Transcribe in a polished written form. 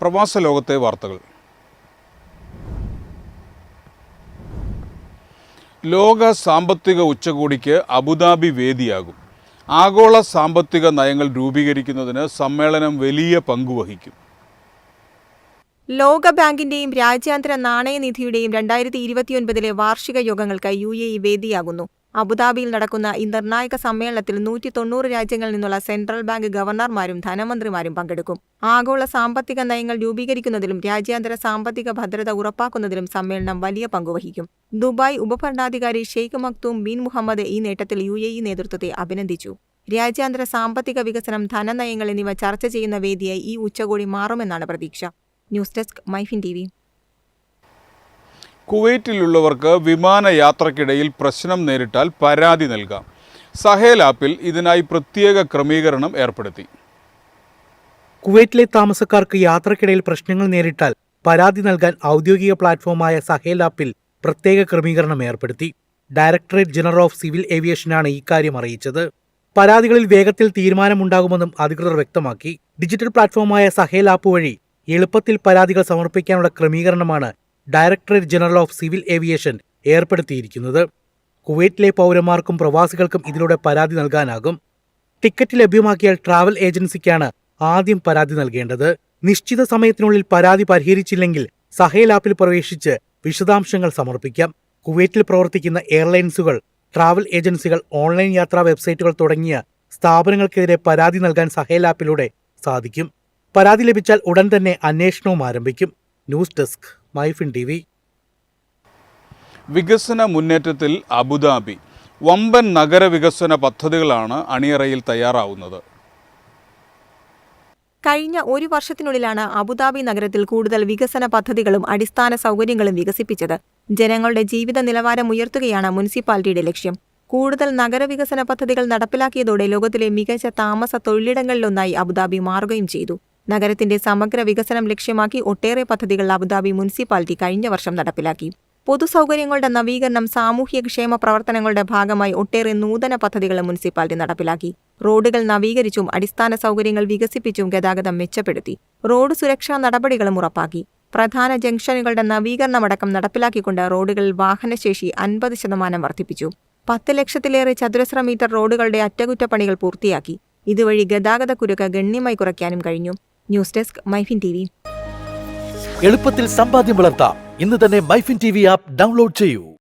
പ്രവാസ ലോകത്തെ വാർത്തകൾ. ലോക സാമ്പത്തിക ഉച്ചകോടിക്ക് അബുദാബി വേദിയാകും. ആഗോള സാമ്പത്തിക നയങ്ങൾ രൂപീകരിക്കുന്നതിന് സമ്മേളനം വലിയ പങ്കുവഹിക്കും. ലോകബാങ്കിന്റെയും രാജ്യാന്തര നാണയനിധിയുടെയും 2029 വാർഷിക യോഗങ്ങൾക്ക് UAE വേദിയാകുന്നു. അബുദാബിയിൽ നടക്കുന്ന ഈ നിർണായക സമ്മേളനത്തിൽ 190 രാജ്യങ്ങളിൽ നിന്നുള്ള സെൻട്രൽ ബാങ്ക് ഗവർണർമാരും ധനമന്ത്രിമാരും പങ്കെടുക്കും. ആഗോള സാമ്പത്തിക നയങ്ങൾ രൂപീകരിക്കുന്നതിലും രാജ്യാന്തര സാമ്പത്തിക ഭദ്രത ഉറപ്പാക്കുന്നതിലും സമ്മേളനം വലിയ പങ്കുവഹിക്കും. ദുബായ് ഉപഭരണാധികാരി ഷെയ്ഖ് മക്തൂം ബിൻ മുഹമ്മദ് ഈ നേട്ടത്തിൽ UAE നേതൃത്വത്തെ അഭിനന്ദിച്ചു. രാജ്യാന്തര സാമ്പത്തിക വികസനം, ധനനയങ്ങൾ എന്നിവ ചർച്ച ചെയ്യുന്ന വേദിയായി ഈ ഉച്ചകോടി മാറുമെന്നാണ് പ്രതീക്ഷ. News desk MyFin TV. കുവൈറ്റിലുള്ളവർക്ക് വിമാനയാത്രയ്ക്കിടയിൽ പ്രശ്നം നേരിട്ടാൽ പരാതി നൽകാം. സഹേൽ ആപ്പിൽ ഇതിനായി പ്രത്യേക ക്രമീകരണം ഏർപ്പെടുത്തി. കുവൈറ്റിലെ താമസക്കാർക്ക് യാത്രക്കിടയിൽ പ്രശ്നങ്ങൾ നേരിട്ടാൽ പരാതി നൽകാൻ ഔദ്യോഗിക പ്ലാറ്റ്ഫോമായ സഹേൽ ആപ്പിൽ പ്രത്യേക ക്രമീകരണം ഏർപ്പെടുത്തി. ഡയറക്ടറേറ്റ് ജനറൽ ഓഫ് സിവിൽ ഏവിയേഷനാണ് ഇക്കാര്യം അറിയിച്ചത്. പരാതികളിൽ വേഗത്തിൽ തീരുമാനമുണ്ടാകുമെന്നും അധികൃതർ വ്യക്തമാക്കി. ഡിജിറ്റൽ പ്ലാറ്റ്ഫോമായ സഹേൽ ആപ്പ് വഴി എളുപ്പത്തിൽ പരാതികൾ സമർപ്പിക്കാനുള്ള ക്രമീകരണമാണ് directorate general of civil aviation ഏർപ്പെടുത്തിയിരിക്കുന്നത്. കുവൈറ്റിലെ പൗരന്മാർക്കും പ്രവാസികൾക്കും ഇതിലൂടെ പരാതി നൽകാനാകും. ടിക്കറ്റ് ലഭ്യമാക്കിയാൽ ട്രാവൽ ഏജൻസിക്കാണ് ആദ്യം പരാതി നൽകേണ്ടത്. നിശ്ചിത സമയത്തിനുള്ളിൽ പരാതി പരിഹരിച്ചില്ലെങ്കിൽ സഹേൽ ആപ്പിൽ പ്രവേശിച്ച് വിശദാംശങ്ങൾ സമർപ്പിക്കാം. കുവൈറ്റിൽ പ്രവർത്തിക്കുന്ന എയർലൈൻസുകൾ, ട്രാവൽ ഏജൻസികൾ, ഓൺലൈൻ യാത്രാ വെബ്സൈറ്റുകൾ തുടങ്ങിയ സ്ഥാപനങ്ങൾക്കെതിരെ പരാതി നൽകാൻ സഹേൽ ആപ്പിലൂടെ സാധിക്കും. പരാതി ലഭിച്ചാൽ ഉടൻ തന്നെ അന്വേഷണവും ആരംഭിക്കും. News desk MyFin TV. വികസന മുന്നേറ്റത്തിൽ അബുദാബി. വമ്പൻ നഗരവികസന പദ്ധതികളാണ് അണിയറയിൽ തയ്യാറാവുന്നത്. കഴിഞ്ഞ ഒരു വർഷത്തിനുള്ളിലാണ് അബുദാബി നഗരത്തിൽ കൂടുതൽ വികസന പദ്ധതികളും അടിസ്ഥാന സൗകര്യങ്ങളും വികസിപ്പിച്ചത്. ജനങ്ങളുടെ ജീവിത നിലവാരം ഉയർത്തുകയാണ് മുനിസിപ്പാലിറ്റിയുടെ ലക്ഷ്യം. കൂടുതൽ നഗരവികസന പദ്ധതികൾ നടപ്പിലാക്കിയതോടെ ലോകത്തിലെ മികച്ച താമസ തൊഴിലിടങ്ങളിലൊന്നായി അബുദാബി മാറുകയും ചെയ്തു. നഗരത്തിന്റെ സമഗ്ര വികസനം ലക്ഷ്യമാക്കി ഒട്ടേറെ പദ്ധതികൾ അബുദാബി മുനിസിപ്പാലിറ്റി കഴിഞ്ഞ വർഷം നടപ്പിലാക്കി. പൊതുസൗകര്യങ്ങളുടെ നവീകരണം, സാമൂഹ്യക്ഷേമ പ്രവർത്തനങ്ങളുടെ ഭാഗമായി ഒട്ടേറെ നൂതന പദ്ധതികൾ മുനിസിപ്പാലിറ്റി നടപ്പിലാക്കി. റോഡുകൾ നവീകരിച്ചും അടിസ്ഥാന സൗകര്യങ്ങൾ വികസിപ്പിച്ചും ഗതാഗതം മെച്ചപ്പെടുത്തി. റോഡ് സുരക്ഷാ നടപടികളും ഉറപ്പാക്കി. പ്രധാന ജംഗ്ഷനുകളുടെ നവീകരണമടക്കം നടപ്പിലാക്കിക്കൊണ്ട് റോഡുകളിൽ വാഹനശേഷി 50% വർദ്ധിപ്പിച്ചു. 10 ലക്ഷത്തിലേറെ ചതുരശ്ര മീറ്റർ റോഡുകളുടെ അറ്റകുറ്റപ്പണികൾ പൂർത്തിയാക്കി. ഇതുവഴി ഗതാഗതക്കുരുക്ക് ഗണ്യമായി കുറയ്ക്കാനും കഴിഞ്ഞു. News desk MyFin TV. എളുപ്പത്തിൽ സമ്പാദ്യം വളർത്താം. ഇന്ന് തന്നെ മൈഫിൻ TV ആപ്പ് ഡൗൺലോഡ് ചെയ്യൂ.